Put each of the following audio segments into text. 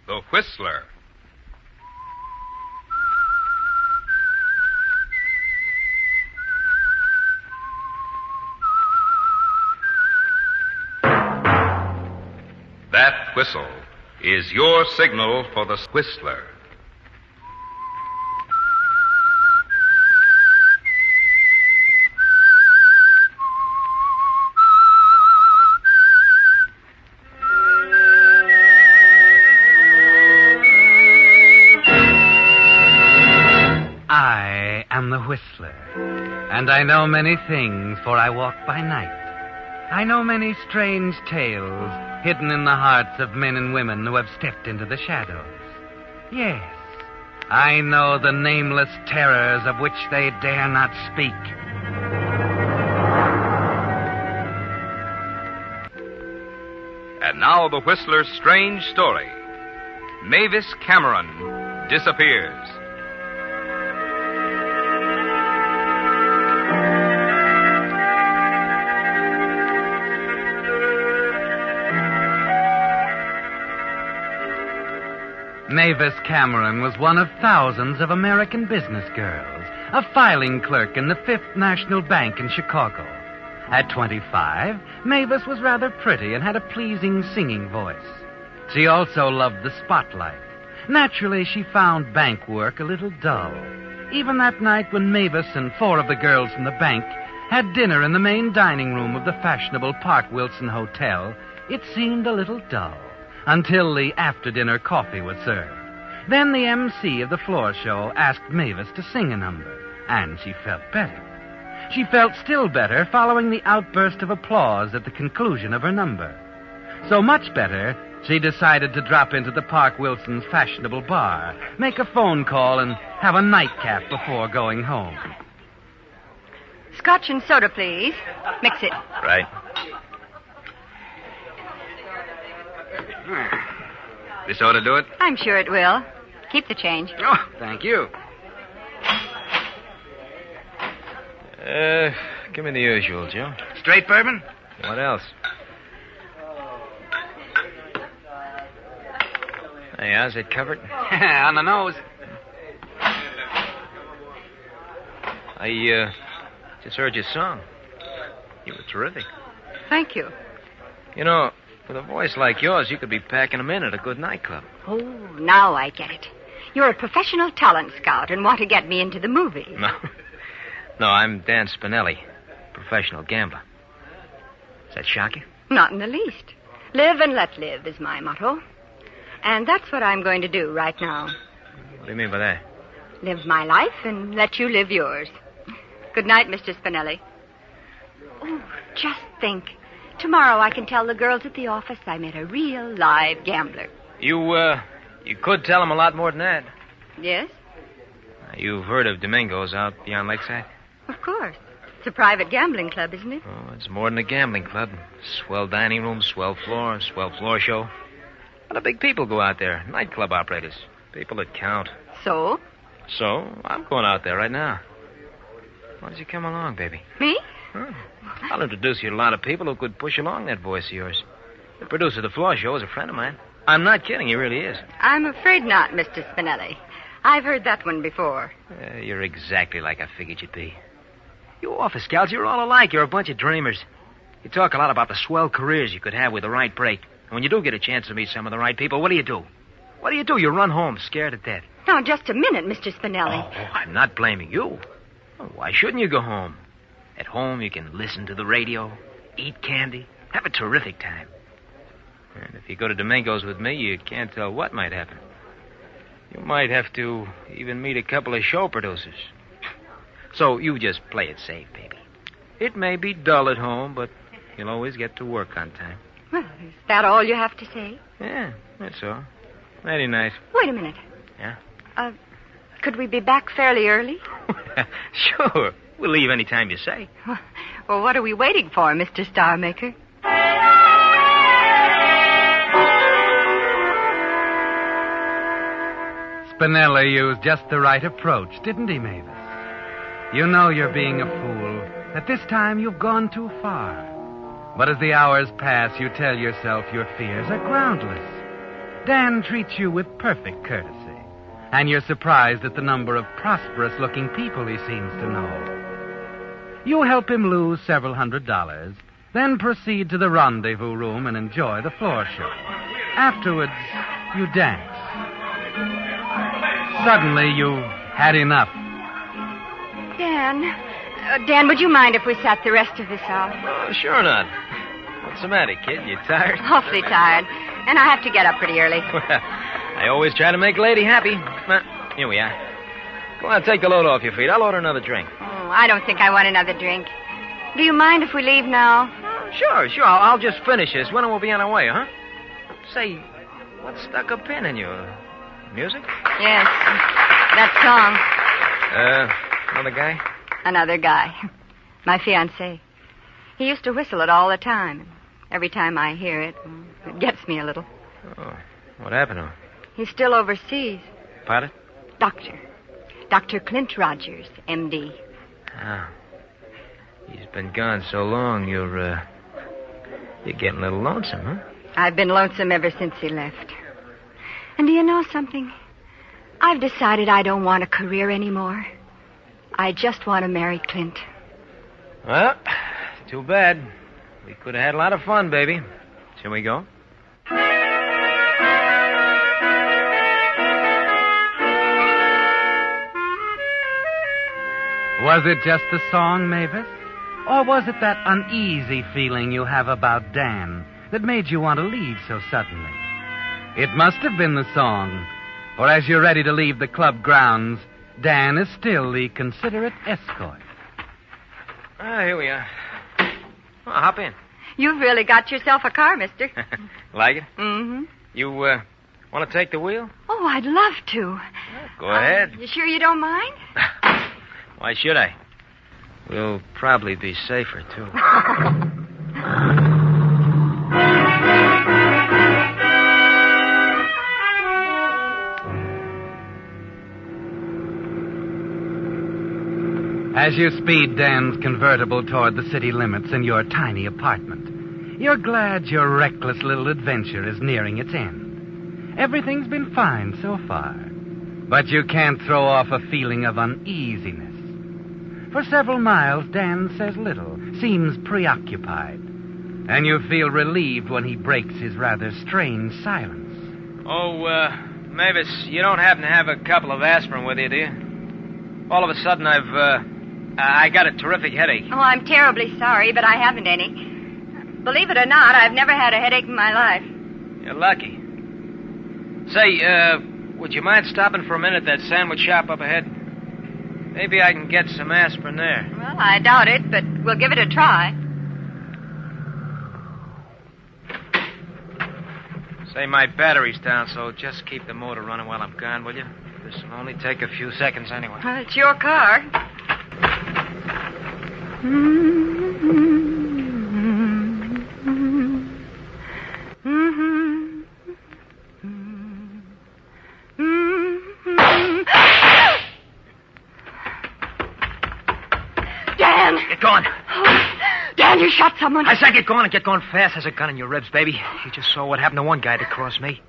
The Whistler. That whistle is your signal for the Whistler. I am the Whistler, and I know many things, for I walk by night. I know many strange tales hidden in the hearts of men and women who have stepped into the shadows. Yes, I know the nameless terrors of which they dare not speak. And now the Whistler's strange story. Mavis Cameron disappears. Mavis Cameron was one of thousands of American business girls, a filing clerk in the Fifth National Bank in Chicago. At 25, Mavis was rather pretty and had a pleasing singing voice. She also loved the spotlight. Naturally, she found bank work a little dull. Even that night when Mavis and 4 of the girls from the bank had dinner in the main dining room of the fashionable Park Wilson Hotel, it seemed a little dull. Until the after-dinner coffee was served. Then the MC of the floor show asked Mavis to sing a number, and she felt better. She felt still better following the outburst of applause at the conclusion of her number. So much better, she decided to drop into the Park Wilson's fashionable bar, make a phone call, and have a nightcap before going home. Scotch and soda, please. Mix it. Right. This ought to do it? I'm sure it will. Keep the change. Oh, thank you. Give me the usual, Joe. Straight bourbon? What else? Hey, how's it covered? On the nose. I just heard your song. You were terrific. Thank you. You know, with a voice like yours, you could be packing them in at a good nightclub. Oh, now I get it. You're a professional talent scout and want to get me into the movie. No, I'm Dan Spinelli, professional gambler. Does that shock you? Not in the least. Live and let live is my motto. And that's what I'm going to do right now. What do you mean by that? Live my life and let you live yours. Good night, Mr. Spinelli. Oh, just think. Tomorrow I can tell the girls at the office I met a real live gambler. You could tell them a lot more than that. Yes? You've heard of Domingo's out beyond Lakeside? Of course. It's a private gambling club, isn't it? Oh, it's more than a gambling club. Swell dining room, swell floor show. A lot of big people go out there. Nightclub operators. People that count. So? So, I'm going out there right now. Why don't you come along, baby? Me? Huh. I'll introduce you to a lot of people who could push along that voice of yours. The producer of the floor show is a friend of mine. I'm not kidding. He really is. I'm afraid not, Mr. Spinelli. I've heard that one before. You're exactly like I figured you'd be. You office gals, you're all alike. You're a bunch of dreamers. You talk a lot about the swell careers you could have with the right break. And when you do get a chance to meet some of the right people, what do you do? What do you do? You run home scared to death. Now, just a minute, Mr. Spinelli. Oh, I'm not blaming you. Oh, why shouldn't you go home? At home, you can listen to the radio, eat candy, have a terrific time. And if you go to Domingo's with me, you can't tell what might happen. You might have to even meet a couple of show producers. So you just play it safe, baby. It may be dull at home, but you'll always get to work on time. Well, is that all you have to say? Yeah, that's all. Mighty nice. Wait a minute. Yeah? Could we be back fairly early? Sure. We'll leave any time you say. Well, what are we waiting for, Mr. Starmaker? Spinelli used just the right approach, didn't he, Mavis? You know you're being a fool. At this time, you've gone too far. But as the hours pass, you tell yourself your fears are groundless. Dan treats you with perfect courtesy, and you're surprised at the number of prosperous-looking people he seems to know. You help him lose several $100s, then proceed to the rendezvous room and enjoy the floor show. Afterwards, you dance. Suddenly, you've had enough. Dan, would you mind if we sat the rest of this out? Oh, sure not. What's the matter, kid? You tired? Awfully tired. And I have to get up pretty early. Well, I always try to make a lady happy. Well, here we are. Go on, take the load off your feet. I'll order another drink. Oh, I don't think I want another drink. Do you mind if we leave now? Sure. I'll just finish this. When we'll be on our way, huh? Say, what's stuck a pin in you? Music? Yes. That song. Another guy? Another guy. My fiancé. He used to whistle it all the time. Every time I hear it, it gets me a little. Oh, what happened to him? He's still overseas. Pardon? Dr. Clint Rogers, M.D. Oh. He's been gone so long, you're getting a little lonesome, huh? I've been lonesome ever since he left. And do you know something? I've decided I don't want a career anymore. I just want to marry Clint. Well, too bad. We could have had a lot of fun, baby. Shall we go? Was it just the song, Mavis? Or was it that uneasy feeling you have about Dan that made you want to leave so suddenly? It must have been the song, for as you're ready to leave the club grounds, Dan is still the considerate escort. Here we are. Oh, hop in. You've really got yourself a car, mister. Like it? Mm-hmm. You, want to take the wheel? Oh, I'd love to. Go ahead. You sure you don't mind? Why should I? We'll probably be safer, too. As you speed Dan's convertible toward the city limits in your tiny apartment, you're glad your reckless little adventure is nearing its end. Everything's been fine so far, but you can't throw off a feeling of uneasiness. For several miles, Dan says little, seems preoccupied, and you feel relieved when he breaks his rather strange silence. Oh, Mavis, you don't happen to have a couple of aspirin with you, do you? All of a sudden, I got a terrific headache. Oh, I'm terribly sorry, but I haven't any. Believe it or not, I've never had a headache in my life. You're lucky. Say, would you mind stopping for a minute at that sandwich shop up ahead? Maybe I can get some aspirin there. Well, I doubt it, but we'll give it a try. Say, my battery's down, so just keep the motor running while I'm gone, will you? This will only take a few seconds anyway. Well, it's your car. Dan! Get going. Dan, you shot someone. I said get going and get going fast. There's a gun in your ribs, baby. You just saw what happened to one guy that crossed me.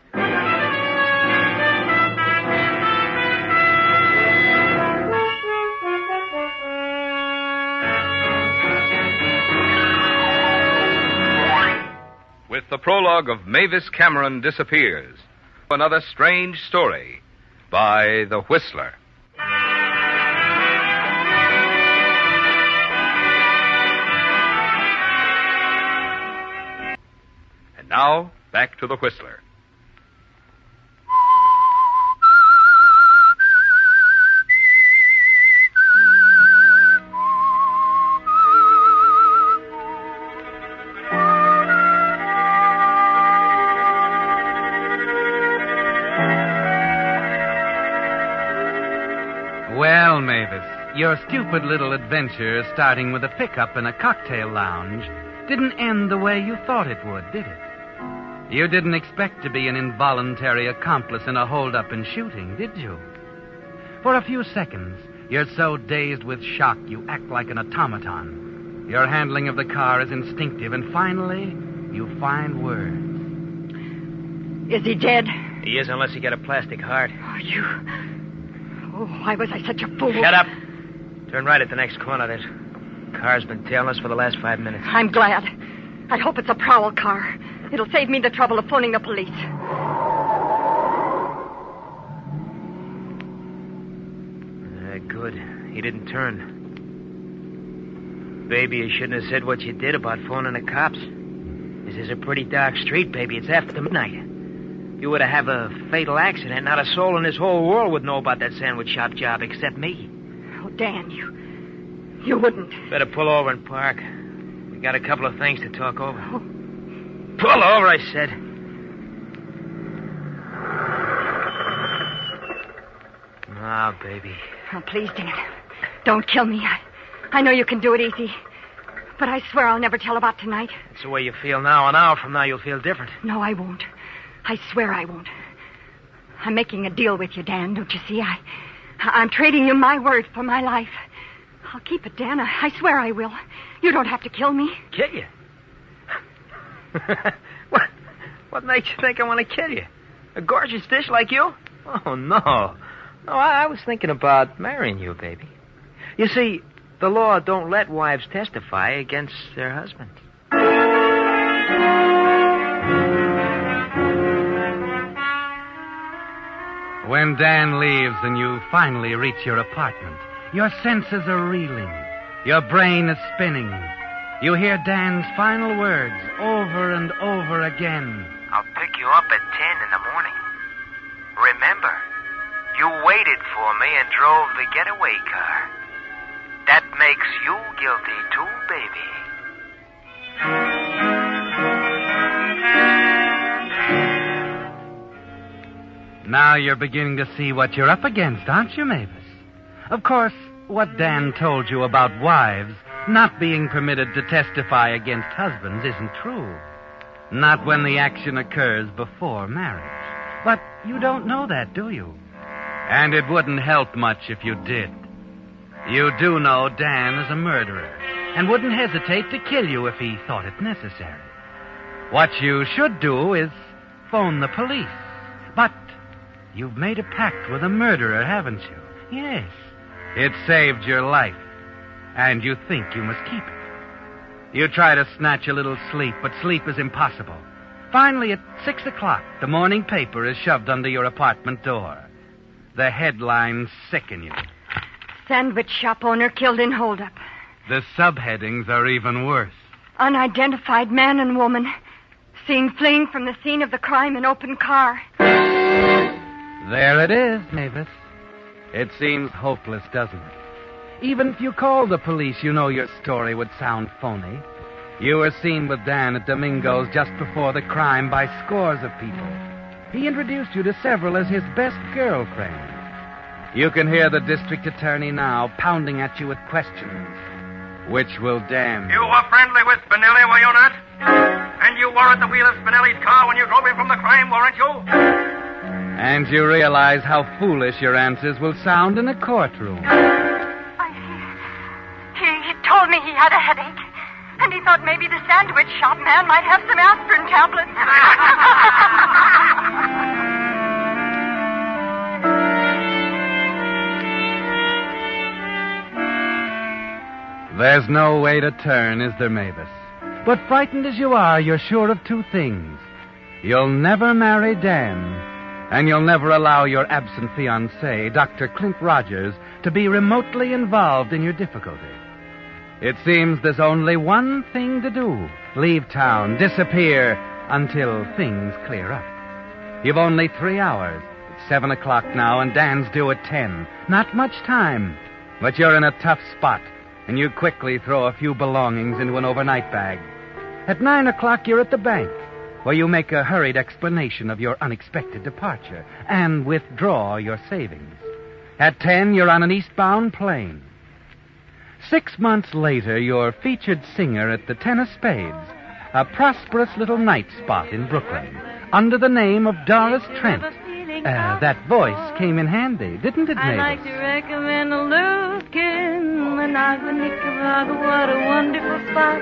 With the prologue of Mavis Cameron Disappears, another strange story by The Whistler. And now, back to The Whistler. Well, Mavis, your stupid little adventure starting with a pickup in a cocktail lounge didn't end the way you thought it would, did it? You didn't expect to be an involuntary accomplice in a hold-up and shooting, did you? For a few seconds, you're so dazed with shock you act like an automaton. Your handling of the car is instinctive, and finally, you find words. Is he dead? He is unless he got a plastic heart. Oh, why was I such a fool? Shut up. Turn right at the next corner. That car's been tailing us for the last 5 minutes. I'm glad. I hope it's a prowl car. It'll save me the trouble of phoning the police. Good. He didn't turn. Baby, you shouldn't have said what you did about phoning the cops. This is a pretty dark street, baby. It's after midnight. You would have a fatal accident. Not a soul in this whole world would know about that sandwich shop job except me. Oh, Dan, you wouldn't. Better pull over and park. We got a couple of things to talk over. Oh. Pull over, I said. Ah, baby. Oh, please, Dan. Don't kill me. I know you can do it easy. But I swear I'll never tell about tonight. That's the way you feel now. An hour from now, you'll feel different. No, I won't. I swear I won't. I'm making a deal with you, Dan, don't you see? I'm trading you my word for my life. I'll keep it, Dan. I swear I will. You don't have to kill me. Kill you? What makes you think I want to kill you? A gorgeous dish like you? Oh, no. No, I was thinking about marrying you, baby. You see, the law don't let wives testify against their husbands. When Dan leaves and you finally reach your apartment, your senses are reeling. Your brain is spinning. You hear Dan's final words over and over again. I'll pick you up at 10 in the morning. Remember, you waited for me and drove the getaway car. That makes you guilty too, baby. Now you're beginning to see what you're up against, aren't you, Mavis? Of course, what Dan told you about wives not being permitted to testify against husbands isn't true. Not when the action occurs before marriage. But you don't know that, do you? And it wouldn't help much if you did. You do know Dan is a murderer and wouldn't hesitate to kill you if he thought it necessary. What you should do is phone the police. But you've made a pact with a murderer, haven't you? Yes. It saved your life, and you think you must keep it. You try to snatch a little sleep, but sleep is impossible. Finally, at 6 o'clock, the morning paper is shoved under your apartment door. The headlines sicken you. Sandwich shop owner killed in holdup. The subheadings are even worse. Unidentified man and woman seen fleeing from the scene of the crime in open car. There it is, Mavis. It seems hopeless, doesn't it? Even if you called the police, you know your story would sound phony. You were seen with Dan at Domingo's just before the crime by scores of people. He introduced you to several as his best girlfriend. You can hear the district attorney now pounding at you with questions. Which will damn You were friendly with Spinelli, were you not? And you were at the wheel of Spinelli's car when you drove him from the crime, weren't you? And you realize how foolish your answers will sound in a courtroom. He told me he had a headache. And he thought maybe the sandwich shop man might have some aspirin tablets. There's no way to turn, is there, Mavis? But frightened as you are, you're sure of two things. You'll never marry Dan, and you'll never allow your absent fiancé, Dr. Clint Rogers, to be remotely involved in your difficulty. It seems there's only one thing to do. Leave town, disappear, until things clear up. You've only 3 hours. It's 7 o'clock now, and Dan's due at 10. Not much time, but you're in a tough spot, and you quickly throw a few belongings into an overnight bag. At 9 o'clock, you're at the bank, where you make a hurried explanation of your unexpected departure and withdraw your savings. At 10, you're on an eastbound plane. 6 months later, you're featured singer at the Ten of Spades, a prosperous little night spot in Brooklyn, under the name of Doris Trent. That voice came in handy, didn't it, Mavis? I'd like to recommend a look in the Nicaragua. What a wonderful spot.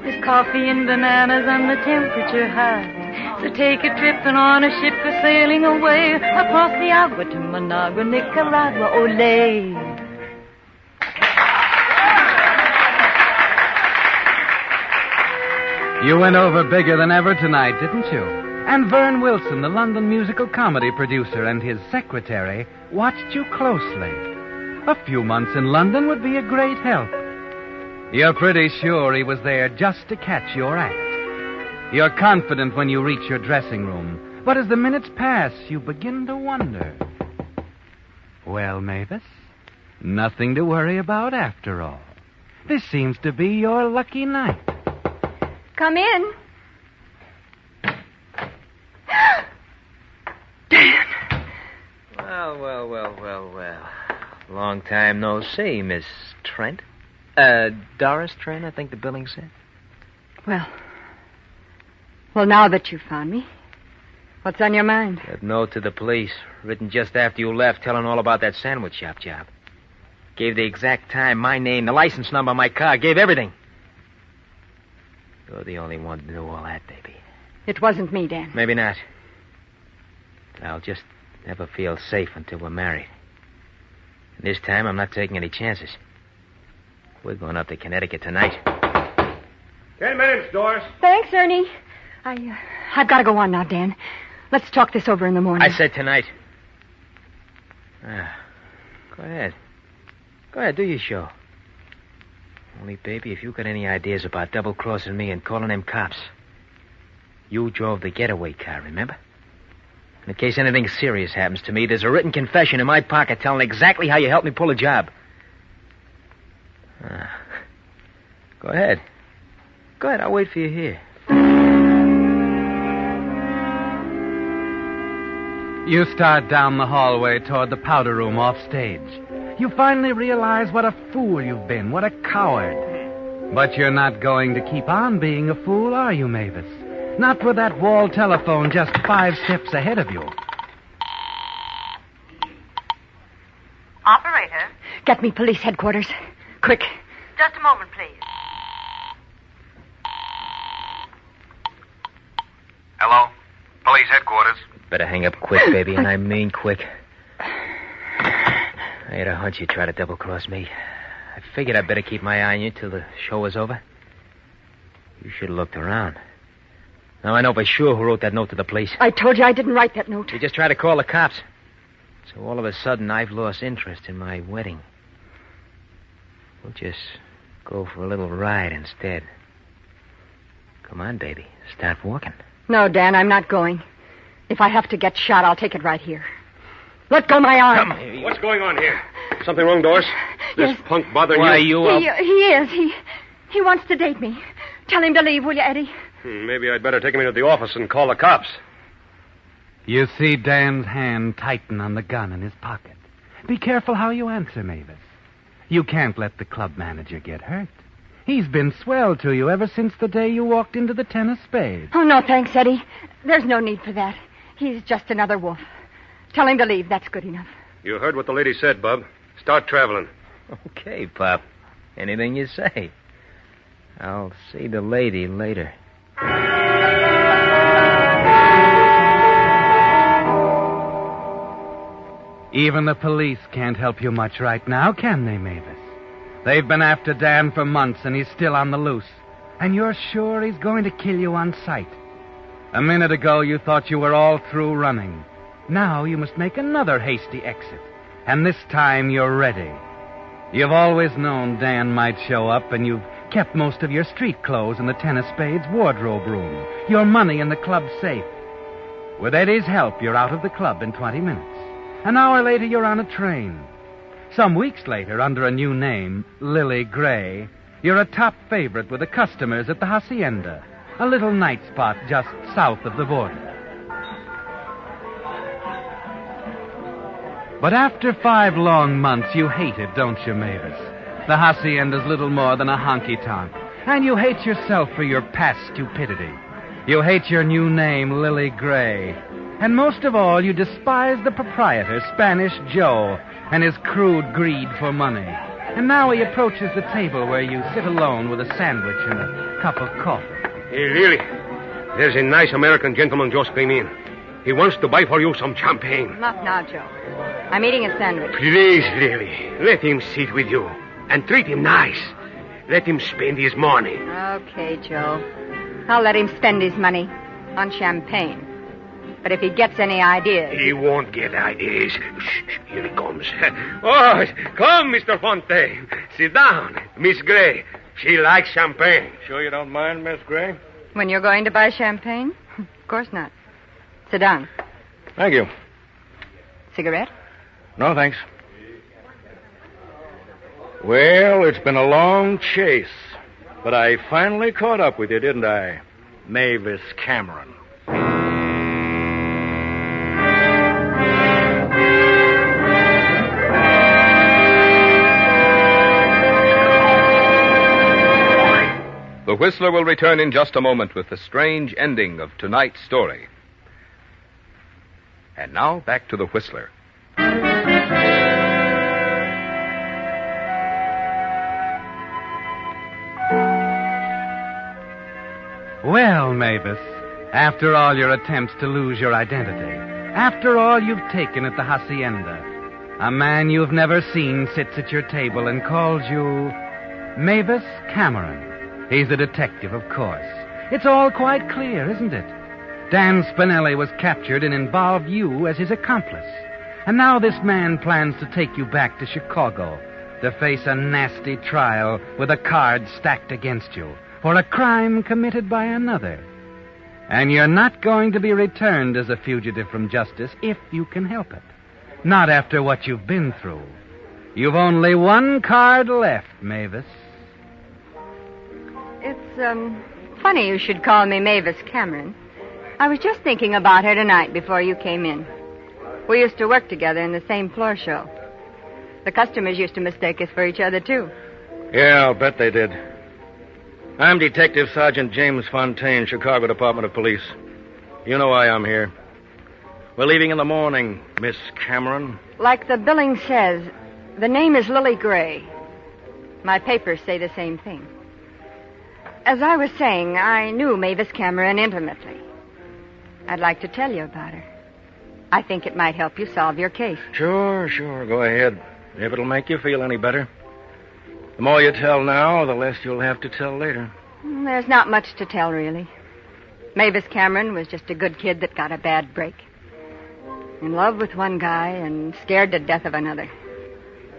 There's coffee and bananas and the temperature hot. So take a trip and on a ship go sailing away across the agua to Managua, Nicaragua, ole. You went over bigger than ever tonight, didn't you? And Vern Wilson, the London musical comedy producer, and his secretary watched you closely. A few months in London would be a great help. You're pretty sure he was there just to catch your act. You're confident when you reach your dressing room, but as the minutes pass, you begin to wonder. Well, Mavis, nothing to worry about after all. This seems to be your lucky night. Come in. Well. Long time no see, Miss Trent. Doris Trent, I think the billing said. Well, now that you've found me, what's on your mind? That note to the police, written just after you left, telling all about that sandwich shop job. Gave the exact time, my name, the license number of my car, gave everything. You're the only one to do all that, baby. It wasn't me, Dan. Maybe not. I'll just never feel safe until we're married. And this time, I'm not taking any chances. We're going up to Connecticut tonight. 10 minutes, Doris. Thanks, Ernie. I've got to go on now, Dan. Let's talk this over in the morning. I said tonight. Go ahead. Go ahead, do your show. Only, baby, if you got any ideas about double-crossing me and calling them cops, you drove the getaway car, remember? In case anything serious happens to me, there's a written confession in my pocket telling exactly how you helped me pull a job. Go ahead. Go ahead, I'll wait for you here. You start down the hallway toward the powder room off stage. You finally realize what a fool you've been, what a coward. But you're not going to keep on being a fool, are you, Mavis? Not with that wall telephone just 5 steps ahead of you. Operator? Get me police headquarters. Quick. Just a moment, please. Hello? Police headquarters. Better hang up quick, baby, and I mean quick. I had a hunch you'd try to double-cross me. I figured I'd better keep my eye on you till the show was over. You should have looked around. Now I know for sure who wrote that note to the police. I told you I didn't write that note. You just tried to call the cops. So all of a sudden, I've lost interest in my wedding. We'll just go for a little ride instead. Come on, baby. Start walking. No, Dan, I'm not going. If I have to get shot, I'll take it right here. Let go my arm. Come here. What's going on here? Something wrong, Doris? This Yes. punk bothering Why, you? you... He is. He wants to date me. Tell him to leave, will you, Eddie? Maybe I'd better take him into the office and call the cops. You see Dan's hand tighten on the gun in his pocket. Be careful how you answer, Mavis. You can't let the club manager get hurt. He's been swell to you ever since the day you walked into the tennis spade. Oh, no, thanks, Eddie. There's no need for that. He's just another wolf. Tell him to leave. That's good enough. You heard what the lady said, Bub. Start traveling. Okay, Pop. Anything you say. I'll see the lady later. Even the police can't help you much right now, can they, Mavis? They've been after Dan for months, and he's still on the loose. And you're sure he's going to kill you on sight. A minute ago, you thought you were all through running. Now you must make another hasty exit. And this time you're ready. You've always known Dan might show up, and you've kept most of your street clothes in the tennis spade's wardrobe room. Your money in the club safe. With Eddie's help, you're out of the club in 20 minutes. An hour later, you're on a train. Some weeks later, under a new name, Lily Gray, you're a top favorite with the customers at the Hacienda, a little night spot just south of the border. But after 5 long months, you hate it, don't you, Mavis? The Hacienda's little more than a honky-tonk. And you hate yourself for your past stupidity. You hate your new name, Lily Gray. And most of all, you despise the proprietor, Spanish Joe, and his crude greed for money. And now he approaches the table where you sit alone with a sandwich and a cup of coffee. Hey, Lily. There's a nice American gentleman just came in. He wants to buy for you some champagne. Not now, Joe. I'm eating a sandwich. Please, Lily, let him sit with you. And treat him nice. Let him spend his money. Okay, Joe. I'll let him spend his money on champagne. But if he gets any ideas... He won't get ideas. Shh, here he comes. Oh, come, Mr. Fontaine. Sit down. Miss Gray. She likes champagne. Sure you don't mind, Miss Gray? When you're going to buy champagne? Of course not. Sit down. Thank you. Cigarette? No, thanks. Well, it's been a long chase, but I finally caught up with you, didn't I, Mavis Cameron? The Whistler will return in just a moment with the strange ending of tonight's story. And now, back to the Whistler. Well, Mavis, after all your attempts to lose your identity, after all you've taken at the hacienda, a man you've never seen sits at your table and calls you Mavis Cameron. He's a detective, of course. It's all quite clear, isn't it? Dan Spinelli was captured and involved you as his accomplice. And now this man plans to take you back to Chicago to face a nasty trial with the cards stacked against you for a crime committed by another. And you're not going to be returned as a fugitive from justice if you can help it. Not after what you've been through. You've only one card left, Mavis. It's, funny you should call me Mavis Cameron. I was just thinking about her tonight before you came in. We used to work together in the same floor show. The customers used to mistake us for each other, too. Yeah, I'll bet they did. I'm Detective Sergeant James Fontaine, Chicago Department of Police. You know why I'm here. We're leaving in the morning, Miss Cameron. Like the billing says, the name is Lily Gray. My papers say the same thing. As I was saying, I knew Mavis Cameron intimately. I'd like to tell you about her. I think it might help you solve your case. Sure. Go ahead. If it'll make you feel any better. The more you tell now, the less you'll have to tell later. There's not much to tell, really. Mavis Cameron was just a good kid that got a bad break. In love with one guy and scared to death of another.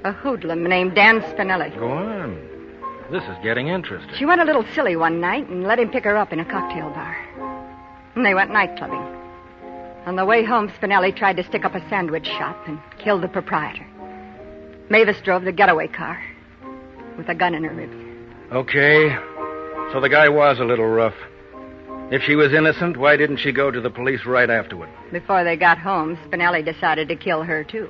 A hoodlum named Dan Spinelli. Go on. This is getting interesting. She went a little silly one night and let him pick her up in a cocktail bar. And they went night clubbing. On the way home, Spinelli tried to stick up a sandwich shop and killed the proprietor. Mavis drove the getaway car with a gun in her ribs. Okay. So the guy was a little rough. If she was innocent, why didn't she go to the police right afterward? Before they got home, Spinelli decided to kill her, too.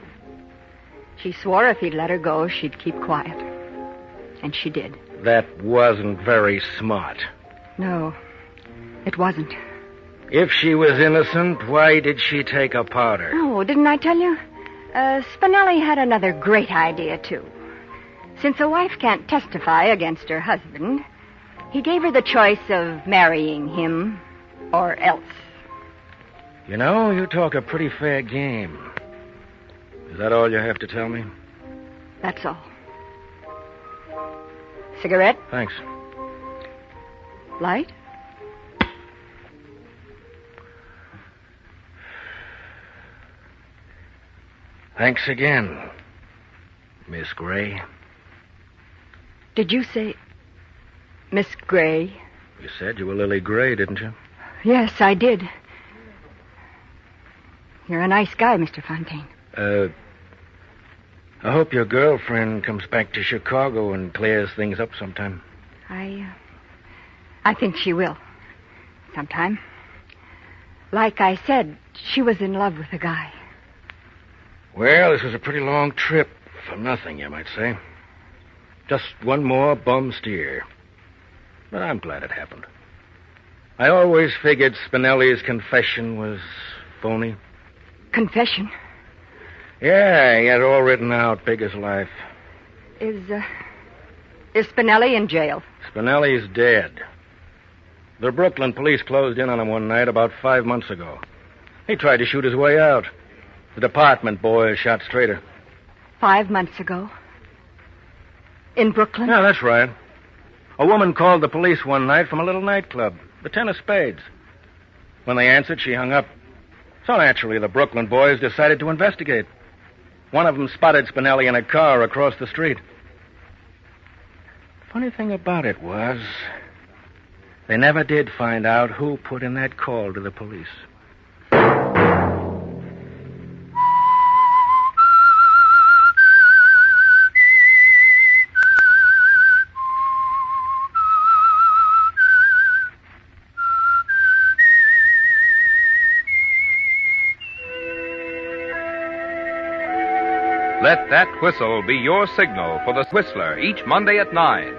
She swore if he'd let her go, she'd keep quiet. And she did. That wasn't very smart. No, it wasn't. If she was innocent, why did she take a powder? Oh, didn't I tell you? Spinelli had another great idea, too. Since a wife can't testify against her husband, he gave her the choice of marrying him or else. You know, you talk a pretty fair game. Is that all you have to tell me? That's all. Cigarette? Thanks. Light? Thanks again, Miss Gray. Did you say Miss Gray? You said you were Lily Gray, didn't you? Yes, I did. You're a nice guy, Mr. Fontaine. I hope your girlfriend comes back to Chicago and clears things up sometime. I think she will. Sometime. Like I said, she was in love with a guy. Well, this was a pretty long trip for nothing, you might say. Just one more bum steer. But I'm glad it happened. I always figured Spinelli's confession was phony. Confession? Yeah, he had it all written out, big as life. Is Spinelli in jail? Spinelli's dead. The Brooklyn police closed in on him one night about 5 months ago. He tried to shoot his way out. The department boys shot straighter. 5 months ago? In Brooklyn? Yeah, that's right. A woman called the police one night from a little nightclub, the Ten of Spades. When they answered, she hung up. So naturally, the Brooklyn boys decided to investigate. One of them spotted Spinelli in a car across the street. Funny thing about it was, they never did find out who put in that call to the police. Let that whistle be your signal for the Whistler each Monday at 9.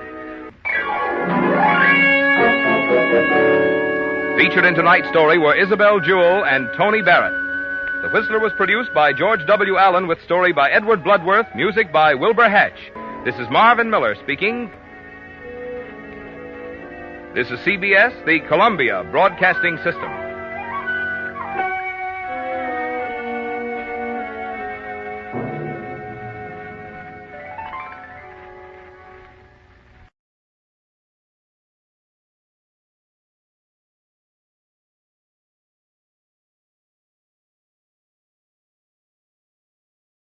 Featured in tonight's story were Isabel Jewell and Tony Barrett. The Whistler was produced by George W. Allen with story by Edward Bloodworth, music by Wilbur Hatch. This is Marvin Miller speaking. This is CBS, the Columbia Broadcasting System.